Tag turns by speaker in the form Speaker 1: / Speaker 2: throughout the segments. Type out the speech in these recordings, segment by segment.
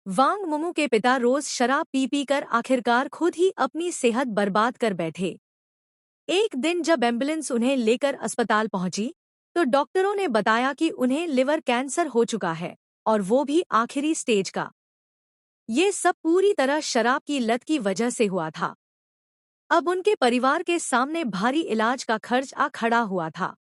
Speaker 1: वांग मुमू के पिता रोज शराब पी पी कर आखिरकार खुद ही अपनी सेहत बर्बाद कर बैठे। एक दिन जब एम्बुलेंस उन्हें लेकर अस्पताल पहुंची, तो डॉक्टरों ने बताया कि उन्हें लिवर कैंसर हो चुका है, और वो भी आखिरी स्टेज का। ये सब पूरी तरह शराब की लत की वजह से हुआ था। अब उनके परिवार के सामने भारी इलाज का खर्च आ खड़ा हुआ था।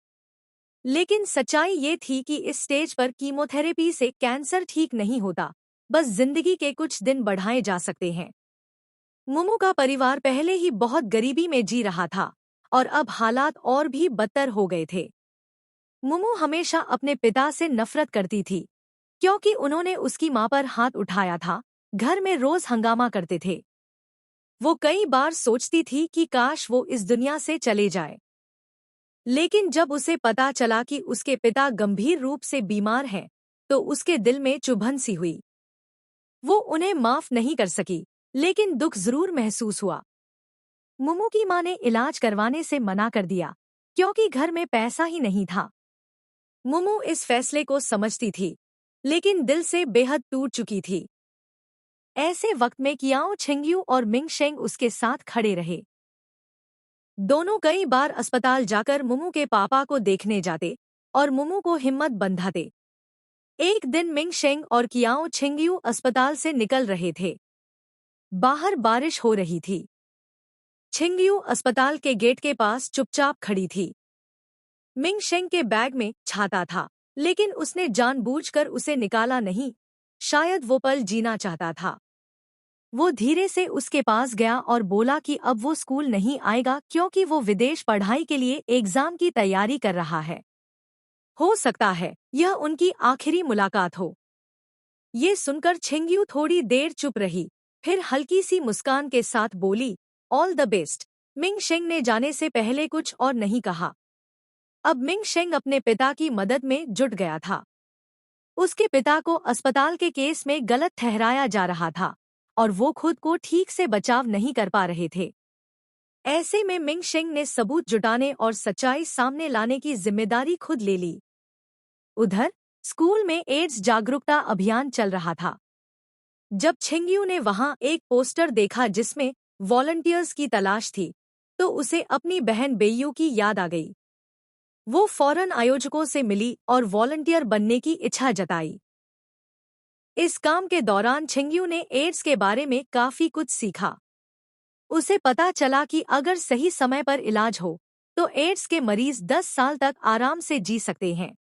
Speaker 1: लेकिन सच्चाई ये थी कि इस स्टेज पर कीमोथेरेपी से कैंसर ठीक नहीं होता, बस जिंदगी के कुछ दिन बढ़ाए जा सकते हैं। मुमू का परिवार पहले ही बहुत गरीबी में जी रहा था, और अब हालात और भी बदतर हो गए थे। मुमू हमेशा अपने पिता से नफरत करती थी, क्योंकि उन्होंने उसकी मां पर हाथ उठाया था, घर में रोज हंगामा करते थे। वो कई बार सोचती थी कि काश वो इस दुनिया से चले जाए। लेकिन जब उसे पता चला कि उसके पिता गंभीर रूप से बीमार हैं, तो उसके दिल में चुभन सी हुई। वो उन्हें माफ नहीं कर सकी, लेकिन दुख जरूर महसूस हुआ। मुमू की मां ने इलाज करवाने से मना कर दिया, क्योंकि घर में पैसा ही नहीं था। मुमू इस फैसले को समझती थी, लेकिन दिल से बेहद टूट चुकी थी। ऐसे वक्त में कियाओ छिंगयू और मिंग शेंग उसके साथ खड़े रहे। दोनों कई बार अस्पताल जाकर मुमू के पापा को देखने जाते और मुमू को हिम्मत बंधाते। एक दिन मिंग शेंग और कियाओ छिंगयू अस्पताल से निकल रहे थे। बाहर बारिश हो रही थी। छिंगयू अस्पताल के गेट के पास चुपचाप खड़ी थी। मिंग शेंग के बैग में छाता था, लेकिन उसने जानबूझकर उसे निकाला नहीं। शायद वो पल जीना चाहता था। वो धीरे से उसके पास गया और बोला कि अब वो स्कूल नहीं आएगा, क्योंकि वो विदेश पढ़ाई के लिए एग्जाम की तैयारी कर रहा है। हो सकता है यह उनकी आखिरी मुलाकात हो। ये सुनकर छिंगयू थोड़ी देर चुप रही, फिर हल्की सी मुस्कान के साथ बोली, ऑल द बेस्ट। मिंग शेंग ने जाने से पहले कुछ और नहीं कहा। अब मिंग शेंग अपने पिता की मदद में जुट गया था। उसके पिता को अस्पताल के केस में गलत ठहराया जा रहा था, और वो खुद को ठीक से बचाव नहीं कर पा रहे थे। ऐसे में मिंग शेंग ने सबूत जुटाने और सच्चाई सामने लाने की जिम्मेदारी खुद ले ली। उधर स्कूल में एड्स जागरूकता अभियान चल रहा था। जब छिंगयू ने वहां एक पोस्टर देखा जिसमें वॉलंटियर्स की तलाश थी, तो उसे अपनी बहन बेयू की याद आ गई। वो फौरन आयोजकों से मिली और वॉलंटियर बनने की इच्छा जताई। इस काम के दौरान छिंगयू ने एड्स के बारे में काफी कुछ सीखा। उसे पता चला कि अगर सही समय पर इलाज हो, तो एड्स के मरीज 10 साल तक आराम से जी सकते हैं।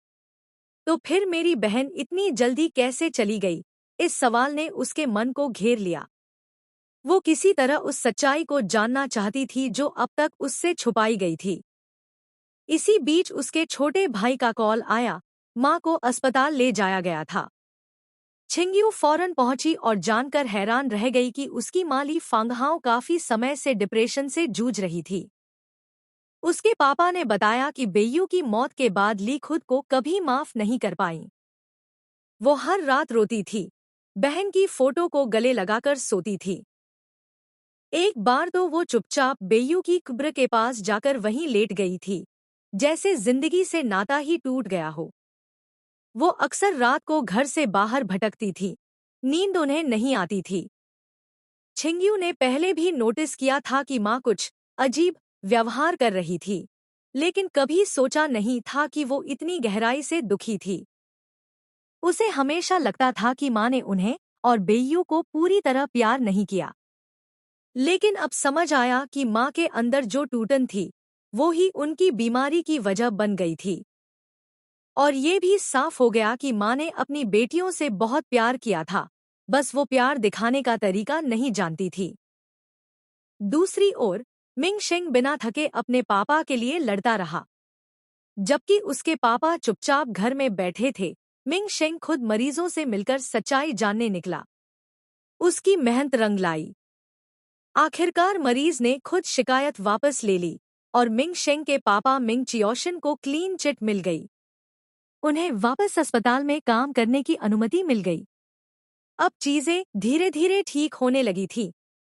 Speaker 1: तो फिर मेरी बहन इतनी जल्दी कैसे चली गई? इस सवाल ने उसके मन को घेर लिया। वो किसी तरह उस सच्चाई को जानना चाहती थी जो अब तक उससे छुपाई गई थी। इसी बीच उसके छोटे भाई का कॉल आया। माँ को अस्पताल ले जाया गया था। छिंगयू फौरन पहुंची और जानकर हैरान रह गई कि उसकी माँ ली फांगहाओ काफी समय से डिप्रेशन से जूझ रही थी। उसके पापा ने बताया कि बेयू की मौत के बाद ली खुद को कभी माफ नहीं कर पाई। वो हर रात रोती थी, बहन की फोटो को गले लगाकर सोती थी। एक बार तो वो चुपचाप बेयू की कब्र के पास जाकर वहीं लेट गई थी, जैसे जिंदगी से नाता ही टूट गया हो। वो अक्सर रात को घर से बाहर भटकती थी, नींद उन्हें नहीं आती थी। छिंगयू ने पहले भी नोटिस किया था कि माँ कुछ अजीब व्यवहार कर रही थी, लेकिन कभी सोचा नहीं था कि वो इतनी गहराई से दुखी थी। उसे हमेशा लगता था कि माँ ने उन्हें और बेयू को पूरी तरह प्यार नहीं किया। लेकिन अब समझ आया कि माँ के अंदर जो टूटन थी, वो ही उनकी बीमारी की वजह बन गई थी। और ये भी साफ हो गया कि माँ ने अपनी बेटियों से बहुत प्यार किया था, बस वो प्यार दिखाने का तरीका नहीं जानती थी। दूसरी ओर मिंग शेंग बिना थके अपने पापा के लिए लड़ता रहा। जबकि उसके पापा चुपचाप घर में बैठे थे, मिंग शेंग खुद मरीजों से मिलकर सच्चाई जानने निकला। उसकी मेहनत रंग लाई। आखिरकार मरीज ने खुद शिकायत वापस ले ली, और मिंग शेंग के पापा मिंग चियोशन को क्लीन चिट मिल गई। उन्हें वापस अस्पताल में काम करने की अनुमति मिल गई। अब चीजें धीरे धीरे ठीक होने लगी थी,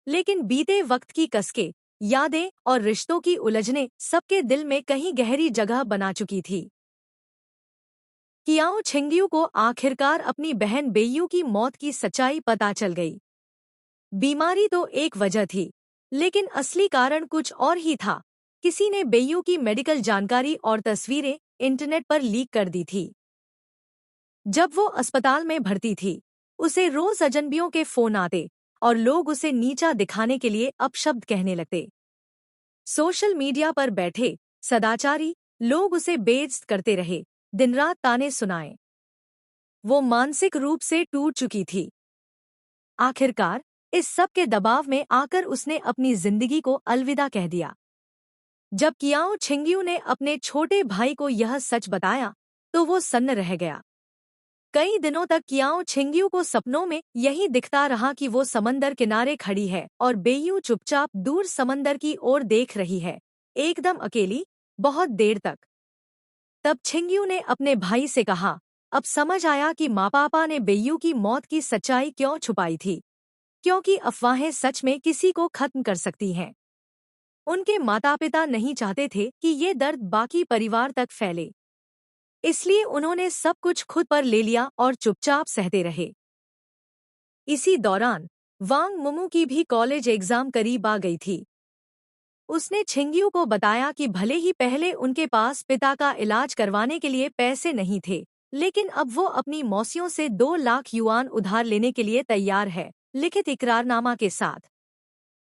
Speaker 1: लेकिन बीते वक्त की कसके, यादें और रिश्तों की उलझनें सबके दिल में कहीं गहरी जगह बना चुकी थी। कियाओ छिंगयू को आखिरकार अपनी बहन बेयू की मौत की सच्चाई पता चल गई। बीमारी तो एक वजह थी, लेकिन असली कारण कुछ और ही था। किसी ने बेयू की मेडिकल जानकारी और तस्वीरें इंटरनेट पर लीक कर दी थी। जब वो अस्पताल में भर्ती थी, उसे रोज अजनबियों के फोन आते और लोग उसे नीचा दिखाने के लिए अपशब्द कहने लगते। सोशल मीडिया पर बैठे सदाचारी लोग उसे बेइज्जत करते रहे, दिन रात ताने सुनाए। वो मानसिक रूप से टूट चुकी थी। आखिरकार इस सब के दबाव में आकर उसने अपनी जिंदगी को अलविदा कह दिया। जब कियाओ छिंगयू ने अपने छोटे भाई को यह सच बताया, तो वो सन्न रह गया। कई दिनों तक कियाओ छिंगयू को सपनों में यही दिखता रहा कि वो समंदर किनारे खड़ी है और बेयू चुपचाप दूर समंदर की ओर देख रही है, एकदम अकेली, बहुत देर तक। तब छिंगयू ने अपने भाई से कहा, अब समझ आया कि माँ पापा ने बेयू की मौत की सच्चाई क्यों छुपाई थी, क्योंकि अफवाहें सच में किसी को खत्म कर सकती हैं। उनके माता पिता नहीं चाहते थे कि ये दर्द बाकी परिवार तक फैले, इसलिए उन्होंने सब कुछ खुद पर ले लिया और चुपचाप सहते रहे। इसी दौरान वांग मुमू की भी कॉलेज एग्जाम करीब आ गई थी। उसने छिंगयू को बताया कि भले ही पहले उनके पास पिता का इलाज करवाने के लिए पैसे नहीं थे, लेकिन अब वो अपनी मौसियों से 2 लाख युआन उधार लेने के लिए तैयार है, लिखित इकरारनामा के साथ।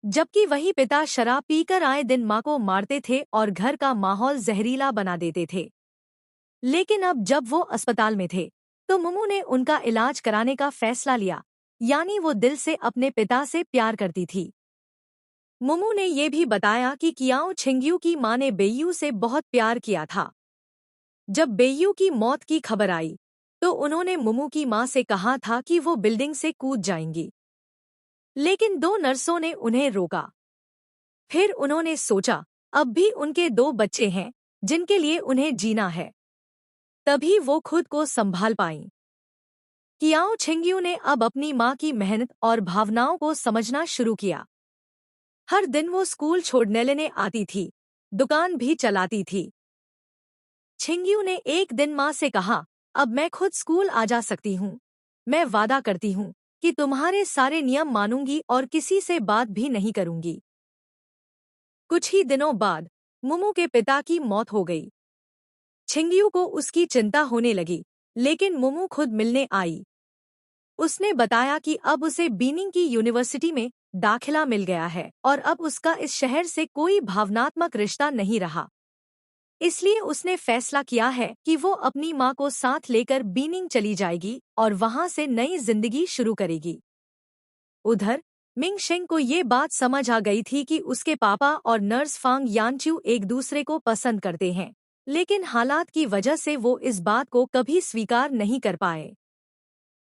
Speaker 1: जबकि वही पिता शराब पीकर आए दिन मां को मारते थे और घर का माहौल जहरीला बना देते थे। लेकिन अब जब वो अस्पताल में थे, तो मुमू ने उनका इलाज कराने का फैसला लिया, यानी वो दिल से अपने पिता से प्यार करती थी। मुमू ने ये भी बताया कि कियाओ छिंगयू की मां ने बेयू से बहुत प्यार किया था। जब बेयू की मौत की खबर आई, तो उन्होंने मुमू की मां से कहा था कि वो बिल्डिंग से कूद जाएंगी, लेकिन 2 नर्सों ने उन्हें रोका। फिर उन्होंने सोचा, अब भी उनके 2 बच्चे हैं जिनके लिए उन्हें जीना है, तभी वो खुद को संभाल पाईं। कियाओ छिंगयू ने अब अपनी मां की मेहनत और भावनाओं को समझना शुरू किया। हर दिन वो स्कूल छोड़ने लेने आती थी, दुकान भी चलाती थी। छिंगयू ने एक दिन मां से कहा, अब मैं खुद स्कूल आ जा सकती हूँ। मैं वादा करती हूँ कि तुम्हारे सारे नियम मानूंगी और किसी से बात भी नहीं करूंगी। कुछ ही दिनों बाद मुमू के पिता की मौत हो गई। छिंगयू को उसकी चिंता होने लगी, लेकिन मुमू खुद मिलने आई। उसने बताया कि अब उसे बीनिंग की यूनिवर्सिटी में दाखिला मिल गया है और अब उसका इस शहर से कोई भावनात्मक रिश्ता नहीं रहा। इसलिए उसने फैसला किया है कि वो अपनी मां को साथ लेकर बीनिंग चली जाएगी और वहां से नई जिंदगी शुरू करेगी। उधर मिंग शेंग को ये बात समझ आ गई थी कि उसके पापा और नर्स फांग यानच्यू एक दूसरे को पसंद करते हैं, लेकिन हालात की वजह से वो इस बात को कभी स्वीकार नहीं कर पाए।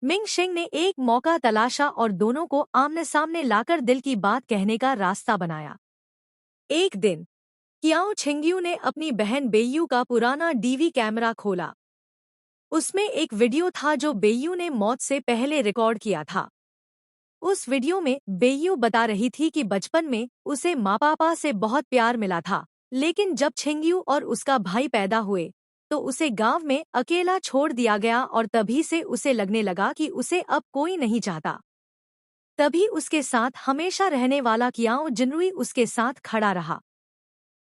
Speaker 1: मिंग शेंग ने एक मौका तलाशा और दोनों को आमने सामने लाकर दिल की बात कहने का रास्ता बनाया। एक दिन कियाओ छिंगयू ने अपनी बहन बेयू का पुराना डीवी कैमरा खोला। उसमें एक वीडियो था जो बेयू ने मौत से पहले रिकॉर्ड किया था। उस वीडियो में बेयू बता रही थी कि बचपन में उसे माँ पापा से बहुत प्यार मिला था, लेकिन जब छिंगयू और उसका भाई पैदा हुए, तो उसे गांव में अकेला छोड़ दिया गया और तभी से उसे लगने लगा कि उसे अब कोई नहीं चाहता। तभी उसके साथ हमेशा रहने वाला कियाओ जिनरुई उसके साथ खड़ा रहा।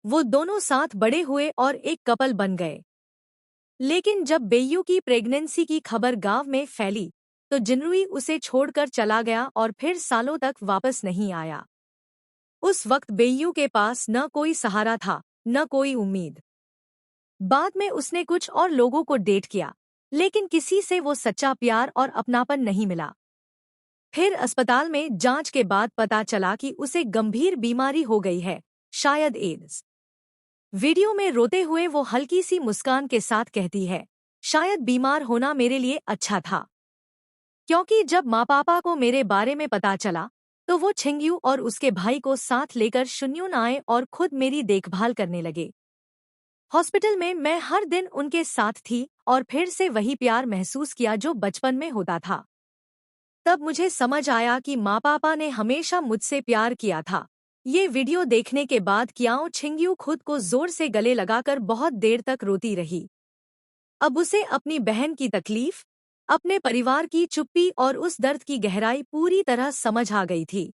Speaker 1: वो दोनों साथ बड़े हुए और एक कपल बन गए। लेकिन जब बेयू की प्रेगनेंसी की खबर गांव में फैली, तो जिनरुई उसे छोड़कर चला गया और फिर सालों तक वापस नहीं आया। उस वक्त बेयू के पास न कोई सहारा था, न कोई उम्मीद। बाद में उसने कुछ और लोगों को डेट किया, लेकिन किसी से वो सच्चा प्यार और अपनापन नहीं मिला। फिर अस्पताल में जांच के बाद पता चला कि उसे गंभीर बीमारी हो गई है, शायद एड्स। वीडियो में रोते हुए वो हल्की सी मुस्कान के साथ कहती है, शायद बीमार होना मेरे लिए अच्छा था, क्योंकि जब माँ पापा को मेरे बारे में पता चला, तो वो छिंगयू और उसके भाई को साथ लेकर शुन्युन आए और खुद मेरी देखभाल करने लगे। हॉस्पिटल में मैं हर दिन उनके साथ थी और फिर से वही प्यार महसूस किया जो बचपन में होता था। तब मुझे समझ आया कि माँ पापा ने हमेशा मुझसे प्यार किया था। ये वीडियो देखने के बाद कियाओ छिंगयू खुद को जोर से गले लगाकर बहुत देर तक रोती रही। अब उसे अपनी बहन की तकलीफ, अपने परिवार की चुप्पी और उस दर्द की गहराई पूरी तरह समझ आ गई थी।